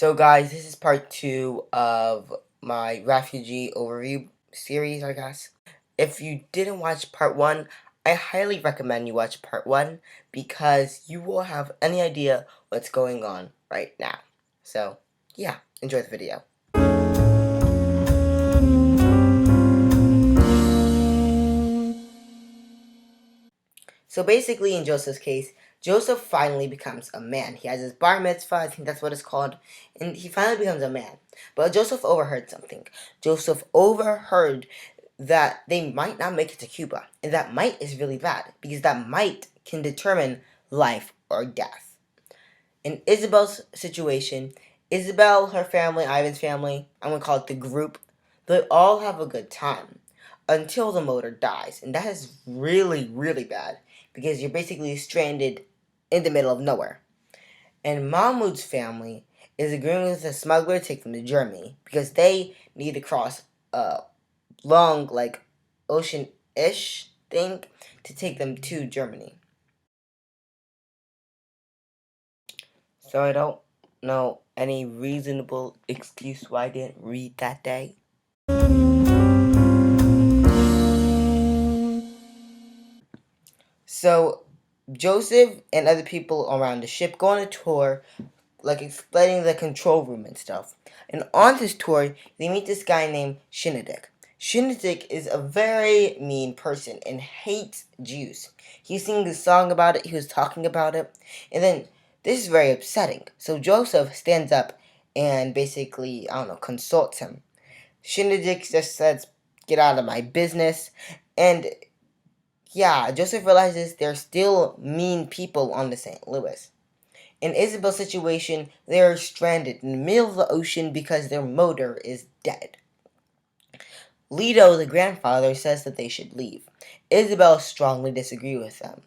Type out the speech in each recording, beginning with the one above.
So guys, this is part 2 of my Refugee overview series, I guess. If you didn't watch part 1, I highly recommend you watch part 1 because you will have any idea what's going on right now. So, yeah, enjoy the video. So basically, in Joseph's case, Joseph finally becomes a man. He has his bar mitzvah, I think that's what it's called, and he finally becomes a man. But Joseph overheard something. Joseph overheard that they might not make it to Cuba, and that might is really bad, because that might can determine life or death. In Isabel's situation, Isabel, her family, Ivan's family, I'm going to call it the group, they all have a good time until the motor dies. And that is really, really bad because you're basically stranded in the middle of nowhere. And Mahmoud's family is agreeing with the smuggler to take them to Germany because they need to cross a long, ocean-ish thing to take them to Germany. So I don't know any reasonable excuse why I didn't read that day. So Joseph and other people around the ship go on a tour, explaining the control room and stuff. And on this tour, they meet this guy named Shinadik. Shinadik is a very mean person and hates Jews. He sings a song about it, he was talking about it, and then this is very upsetting. So Joseph stands up and basically, consults him. Shinadik just says, "Get out of my business." And yeah, Joseph realizes there's still mean people on the St. Louis. In Isabel's situation, they are stranded in the middle of the ocean because their motor is dead. Lito, the grandfather, says that they should leave. Isabel strongly disagrees with them.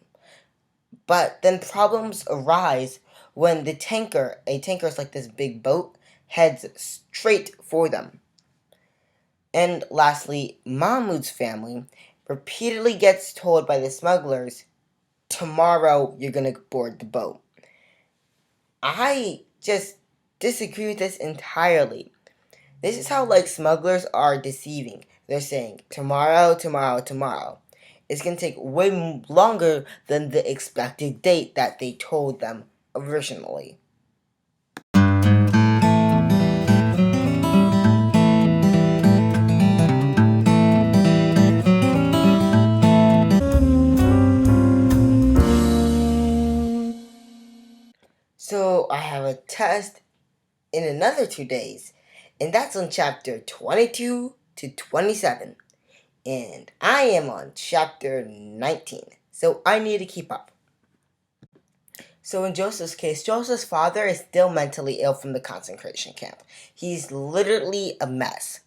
But then problems arise when a tanker is like this big boat, heads straight for them. And lastly, Mahmoud's family repeatedly gets told by the smugglers, tomorrow you're gonna board the boat. I just disagree with this entirely. This is how smugglers are deceiving. They're saying tomorrow, tomorrow, tomorrow. It's gonna take way longer than the expected date that they told them originally. So I have a test in another 2 days, and that's on chapter 22 to 27. And I am on chapter 19, so I need to keep up. So in Joseph's case, Joseph's father is still mentally ill from the concentration camp. He's literally a mess.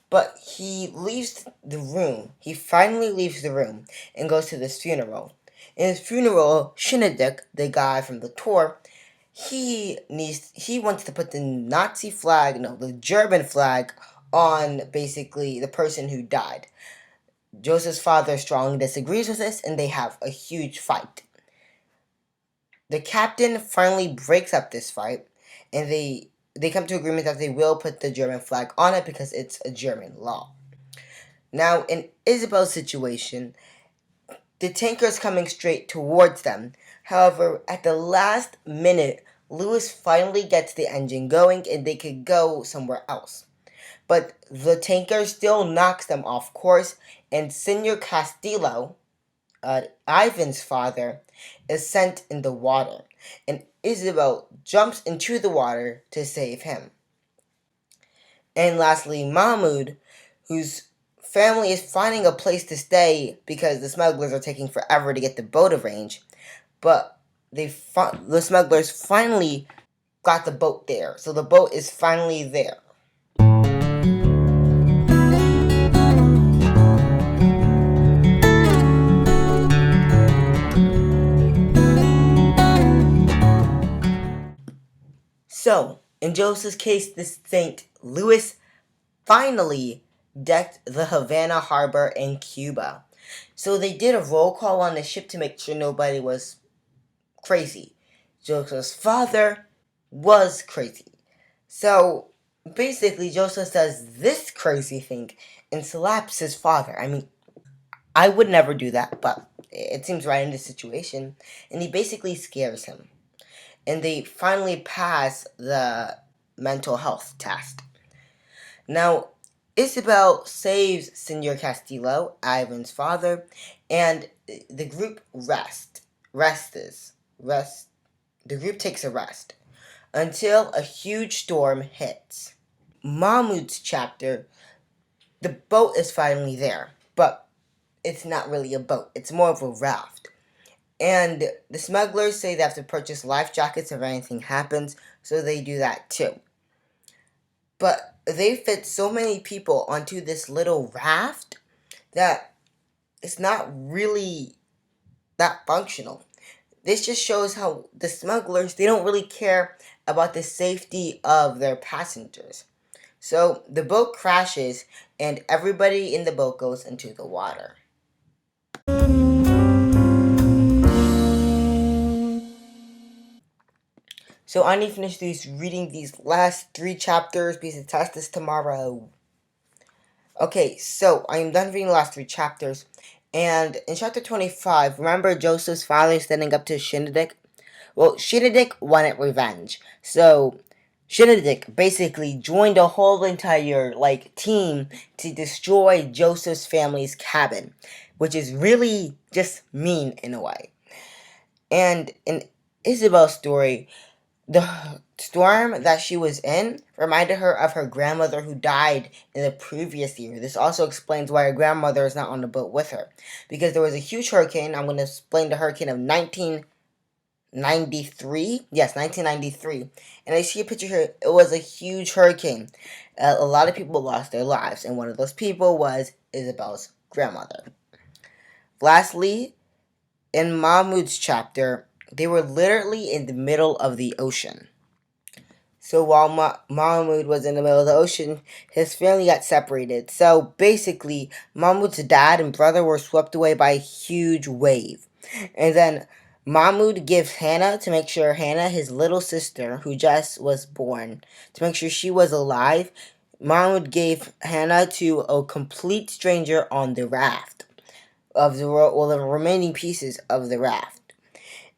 But he leaves the room. He finally leaves the room and goes to this funeral. In his funeral, Shinadik, the guy from the tour, he wants to put the Nazi flag, no, the German flag, on basically the person who died. Joseph's father strongly disagrees with this, and they have a huge fight. The captain finally breaks up this fight, and they come to agreement that they will put the German flag on it because it's a German law. Now, in Isabel's situation, the tanker is coming straight towards them. However, at the last minute, Lewis finally gets the engine going and they could go somewhere else. But the tanker still knocks them off course, and Senor Castillo, Ivan's father, is sent in the water, and Isabel jumps into the water to save him. And lastly, Mahmoud, whose family is finding a place to stay because the smugglers are taking forever to get the boat arranged, but the smugglers finally got the boat there, so the boat is finally there. So, in Joseph's case, the St. Louis finally decked the Havana harbor in Cuba. So they did a roll call on the ship to make sure nobody was crazy. Joseph's father was crazy. So basically, Joseph does this crazy thing and slaps his father. I mean, I would never do that, but it seems right in this situation. And he basically scares him. And they finally pass the mental health test. Now, Isabel saves Senor Castillo, Ivan's father, and the group rest. The group takes a rest until a huge storm hits. Mahmoud's chapter, the boat is finally there, but it's not really a boat. It's more of a raft. And the smugglers say they have to purchase life jackets if anything happens, so they do that too. But they fit so many people onto this little raft that it's not really that functional. This just shows how the smugglers, they don't really care about the safety of their passengers. So the boat crashes and everybody in the boat goes into the water. So I need to finish reading these last 3 chapters because the test is tomorrow. Okay, so I am done reading the last 3 chapters. And in chapter 25, remember Joseph's father standing up to Shinadic? Well, Shinadic wanted revenge. So Shinadic basically joined a whole entire team to destroy Joseph's family's cabin, which is really just mean in a way. And in Isabel's story, the storm that she was in reminded her of her grandmother who died in the previous year. This also explains why her grandmother is not on the boat with her. Because there was a huge hurricane. I'm going to explain the hurricane of 1993. Yes, 1993. And I see a picture here. It was a huge hurricane. A lot of people lost their lives. And one of those people was Isabel's grandmother. Lastly, in Mahmoud's chapter, they were literally in the middle of the ocean. So while Mahmoud was in the middle of the ocean, his family got separated. So basically, Mahmoud's dad and brother were swept away by a huge wave. And then Mahmoud gives Hannah to make sure Hannah, his little sister, who just was born, to make sure she was alive. Mahmoud gave Hannah to a complete stranger on the raft of the remaining pieces of the raft.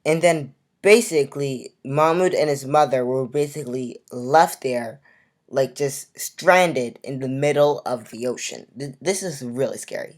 And then basically Mahmoud and his mother were basically left there just stranded in the middle of the ocean. This is really scary.